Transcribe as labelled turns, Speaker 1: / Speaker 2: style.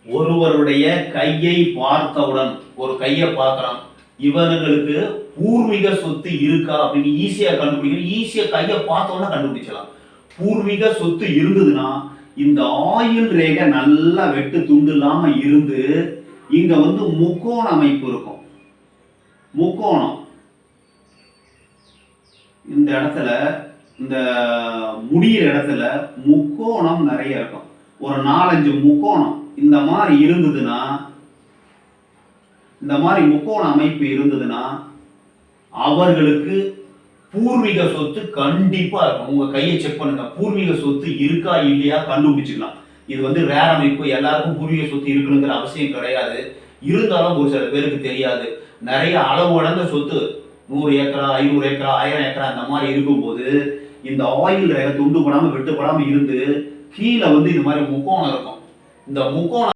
Speaker 1: ஒருவருடைய கையை பார்த்தவுடன் ஒரு கையை பார்க்கலாம், இவர்களுக்கு பூர்வீக சொத்து இருக்கா அப்படின்னு ஈஸியா கண்டுபிடிக்கணும். ஈஸியா கையை பார்த்தோன்னா கண்டுபிடிச்சலாம். பூர்வீக சொத்து இருந்ததுன்னா இந்த ஆயுள் ரேகை நல்லா வெட்டு துண்டு இல்லாம இருந்து இங்க முக்கோண அமைப்பு இருக்கும். முக்கோணம் இந்த இடத்துல, இந்த முடியிற இடத்துல முக்கோணம் நிறைய இருக்கும். ஒரு 4-5 முக்கோணம் இந்த மாதிரி இருந்ததுன்னா, இந்த மாதிரி முக்கோண அமைப்பு இருந்ததுன்னா அவர்களுக்கு பூர்வீக சொத்து கண்டிப்பா இருக்கும். உங்க கையை செக் பண்ணுங்க, பூர்வீக சொத்து இருக்கா இல்லையா கண்டுபிடிச்சிக்கலாம். இது ரேர் அமைப்பு, எல்லாருக்கும் பூர்வீக சொத்து இருக்கணுங்கிற அவசியம் கிடையாது. இருந்தாலும் ஒரு சில பேருக்கு தெரியாது. நிறைய அளவு கடந்த சொத்து 100 ஏக்கரா 500 ஏக்கரா 1000 ஏக்கரா அந்த மாதிரி இருக்கும்போது இந்த ஆயில் ரேகை துண்டுபடாம வெட்டுப்படாம இருந்து கீழே இந்த மாதிரி முக்கோணம் இருக்கும். இந்த முக்கோணம்